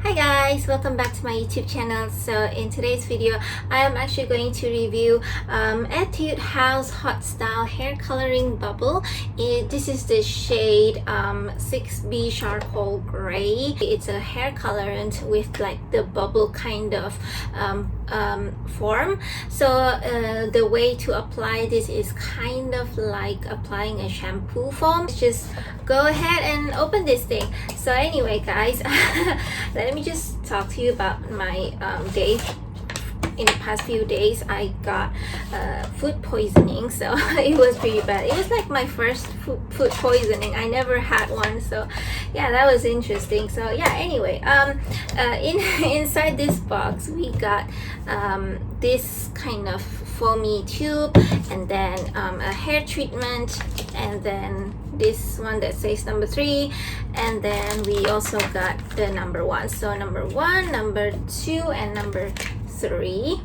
Hi guys, welcome back to my YouTube channel. So in today's video, I am actually going to review Etude House Hot Style Hair Coloring Bubble. This is the shade 6B Charcoal Gray. It's a hair colorant with like the bubble kind of form. So the way to apply this is kind of like applying a shampoo foam. Just go ahead and open this thing. So anyway guys, let me just talk to you about my day. In the past few days I got food poisoning, so it was pretty bad. It was like my first food poisoning. I never had one, so yeah, that was interesting. So yeah, anyway, inside this box we got this kind of foamy tube, and then a hair treatment, and then this one that says number 3, and then we also got the number 1. So number 1, number 2, and number 3.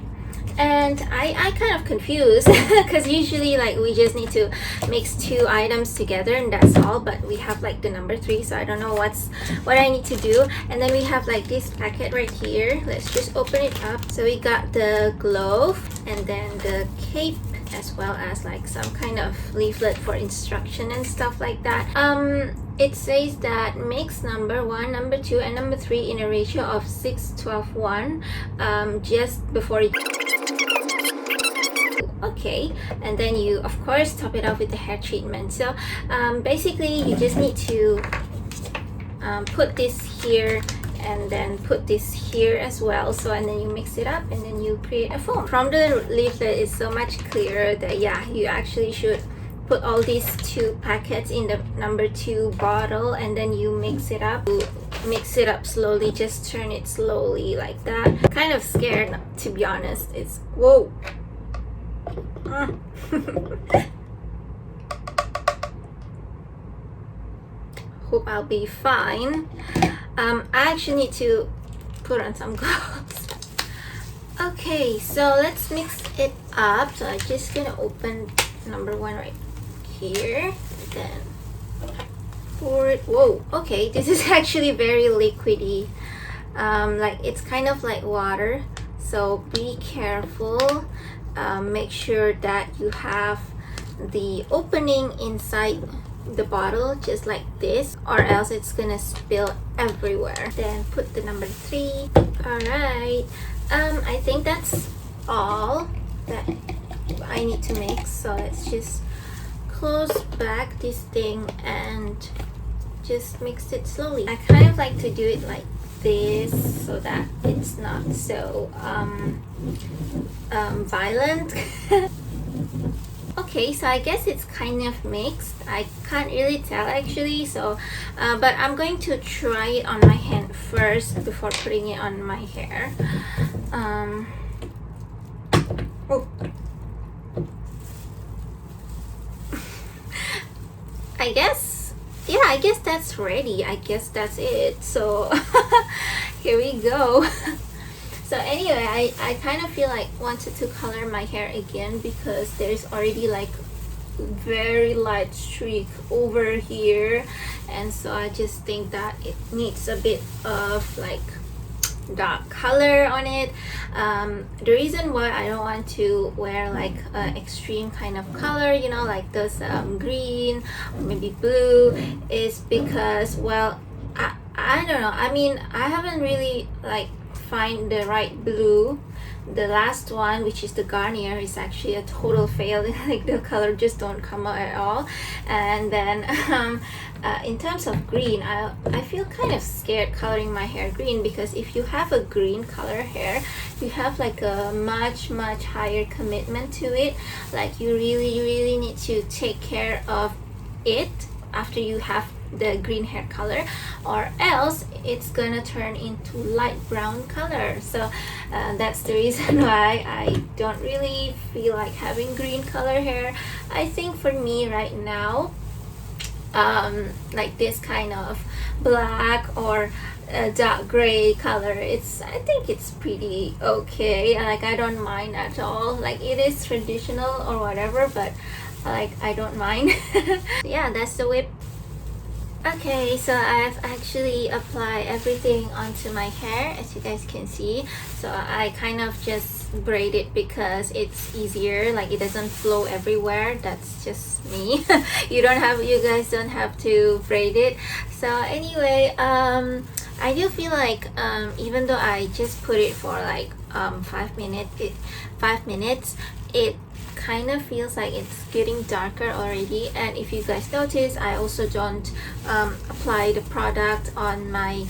And I kind of confused because usually like we just need to mix 2 items together and that's all, but we have like the number 3, so I don't know what I need to do. And then we have like this packet right here. Let's just open it up. So we got the glove and then the cape, as well as like some kind of leaflet for instruction and stuff like that. It says that mix number 1, number 2, and number 3 in a ratio of 6:12:1 just before you. Okay, and then you of course top it off with the hair treatment. So basically you just need to put this here and then put this here as well. So and then you mix it up and then you create a foam. From the leaflet it's so much clearer that yeah, you actually should put all these 2 packets in the number 2 bottle, and then you mix it up. Mix it up slowly, just turn it slowly like that. Kind of scared, to be honest. It's whoa. Hope I'll be fine. I actually need to put on some gloves. Okay, so let's mix it up. So I'm just gonna open number 1 right here, then pour it. Whoa, okay, this is actually very liquidy. Like it's kind of like water, so be careful. Make sure that you have the opening inside the bottle just like this, or else it's gonna spill everywhere. Then put the number 3. All right, I think that's all that I need to mix. So let's just close back this thing and just mix it slowly. I kind of like to do it like this so that it's not so violent. Okay, so I guess it's kind of mixed. I can't really tell actually, so but I'm going to try it on my hand first before putting it on my hair. Oh. I guess that's ready. I guess that's it. So here we go. So anyway, I kind of feel like wanted to color my hair again because there's already like very light streak over here, and so I just think that it needs a bit of like dark color on it. The reason why I don't want to wear like an extreme kind of color, you know, like those green or maybe blue, is because, well, I don't know. I mean, I haven't really like find the right blue. The last one, which is the Garnier, is actually a total fail. Like the color just don't come out at all. And then in terms of green, I feel kind of scared coloring my hair green, because if you have a green color hair, you have like a much higher commitment to it. Like you really need to take care of it after you have the green hair color, or else it's gonna turn into light brown color. So that's the reason why I don't really feel like having green color hair. I think for me right now, like this kind of black or dark gray color, I think it's pretty okay. Like I don't mind at all. Like it is traditional or whatever, but like I don't mind. Yeah, that's the way Okay, so I've actually applied everything onto my hair, as you guys can see. So I kind of just braid it because it's easier, like it doesn't flow everywhere. That's just me. You guys don't have to braid it. So anyway, I do feel like even though I just put it for like 5 minutes, it kind of feels like it's getting darker already. And if you guys notice, I also don't apply the product on my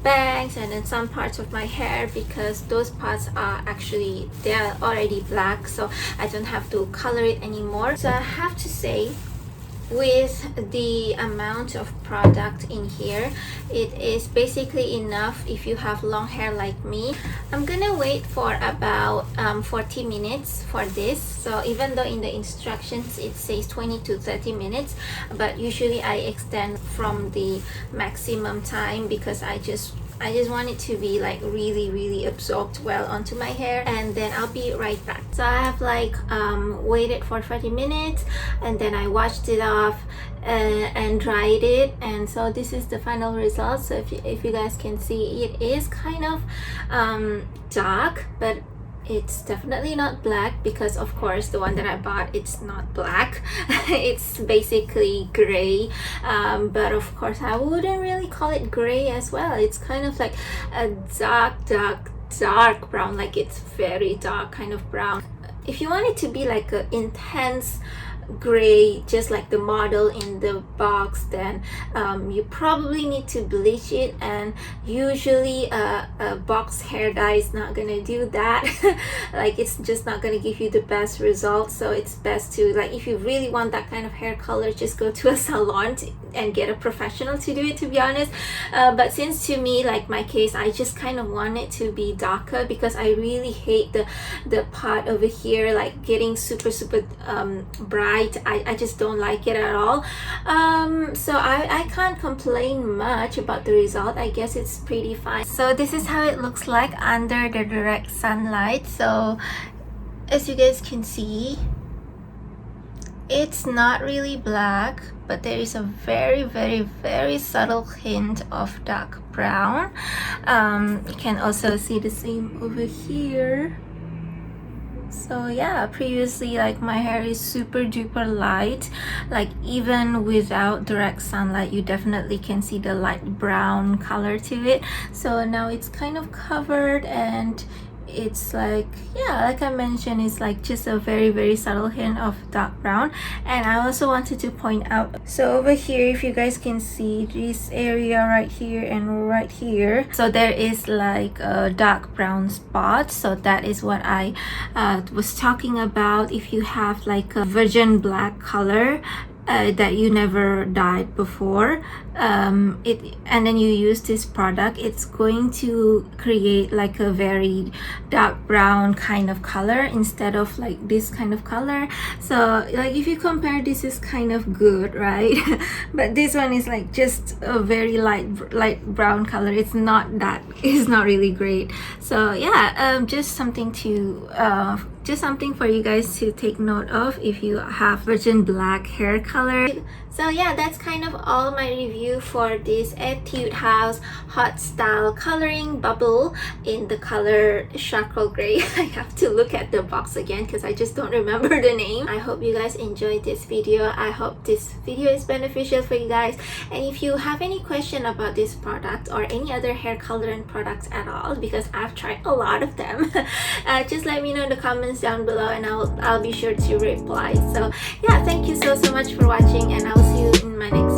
bangs and in some parts of my hair, because those parts are actually, they're already black, so I don't have to color it anymore. So I have to say, with the amount of product in here, it is basically enough if you have long hair like me. I'm gonna wait for about 40 minutes for this. So even though in the instructions it says 20 to 30 minutes, but usually I extend from the maximum time because I just want it to be like really absorbed well onto my hair. And then I'll be right back. So I have like waited for 40 minutes, and then I washed it off and dried it, and so this is the final result. So if you guys can see, it is kind of dark, but it's definitely not black, because of course the one that I bought, it's not black. It's basically gray, but of course I wouldn't really call it gray as well. It's kind of like a dark brown, like it's very dark kind of brown. If you want it to be like an intense gray, just like the model in the box, then you probably need to bleach it, and usually a box hair dye is not gonna do that. Like it's just not gonna give you the best results. So it's best to, like, if you really want that kind of hair color, just go to a salon and get a professional to do it, to be honest. But since, to me, like my case, I just kind of want it to be darker, because I really hate the part over here like getting super bright. I just don't like it at all. So I can't complain much about the result. I guess it's pretty fine. So this is how it looks like under the direct sunlight. So as you guys can see, it's not really black, but there is a very subtle hint of dark brown. You can also see the same over here. So yeah, previously, like, my hair is super duper light, like even without direct sunlight you definitely can see the light brown color to it. So now it's kind of covered, and it's like, yeah, like I mentioned, it's like just a very subtle hint of dark brown. And I also wanted to point out, so over here, if you guys can see this area right here and right here, so there is like a dark brown spot. So that is what I was talking about. If you have like a virgin black color that you never dyed before, and then you use this product, it's going to create like a very dark brown kind of color instead of like this kind of color. So like if you compare, this is kind of good, right? But this one is like just a very light brown color. It's not really great. So yeah, just something for you guys to take note of if you have virgin black hair color. So yeah, that's kind of all my review for this Etude House Hot Style Coloring Bubble in the color charcoal gray. I have to look at the box again because I just don't remember the name. I hope you guys enjoyed this video. I hope this video is beneficial for you guys. And if you have any question about this product or any other hair coloring products at all, because I've tried a lot of them, just let me know in the comments down below, and I'll be sure to reply. So yeah, thank you so much for watching, and I'll see you in my next